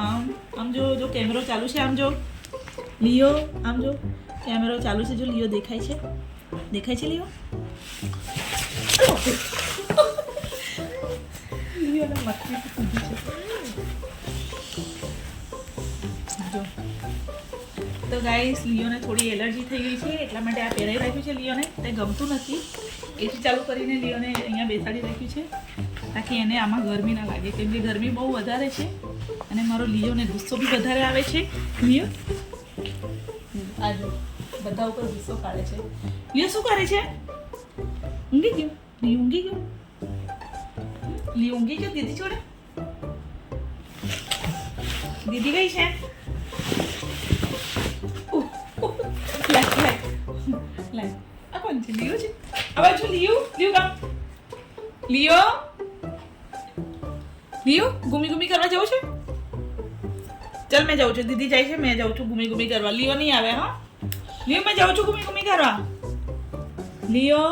આમ જો કેમેરો ચાલુ છે. આમ જો લિયો, આમ જો કેમેરો ચાલુ છે. જો લિયો દેખાય છે લિયો. લિયોને મસ્તી કીધી છે. જો તો ગાઈસ લિયોને થોડી એલર્જી થઈ ગઈ છે એટલા માટે આ પહેરાઈ રાખ્યું છે. લિયોને તે ગમતું નથી. એસી ચાલુ કરીને લિયોને અહીંયા બેસાડી રાખ્યું છે તાકી એને આમાં ગરમી ના લાગે, કેમ કે ગરમી બહુ વધારે છે અને મારો લિયોને ગુસ્સો બી વધારે આવે છે. લિયો આ જો બધા ઉપર ગુસ્સો કાઢે છે. લિયો શું કરે છે? ઊંઘી ગયો. લિયો ઊંઘી ગયો. દીદી જોડે. દીદી ગઈ છે. લાય આ કોણ છે? લિયો છે. આ બાજુ લિયો કામ. લિયો ઘૂમી કરવા જવું છે? ચાલ મેં જાઉં છું. દીદી જાય છે, મેં જાઉં છું ઘૂમી કરવા. લિયો નહીં આવે. હા લિયો, મેં જાઉં છું ઘૂમી કરવા. લિયો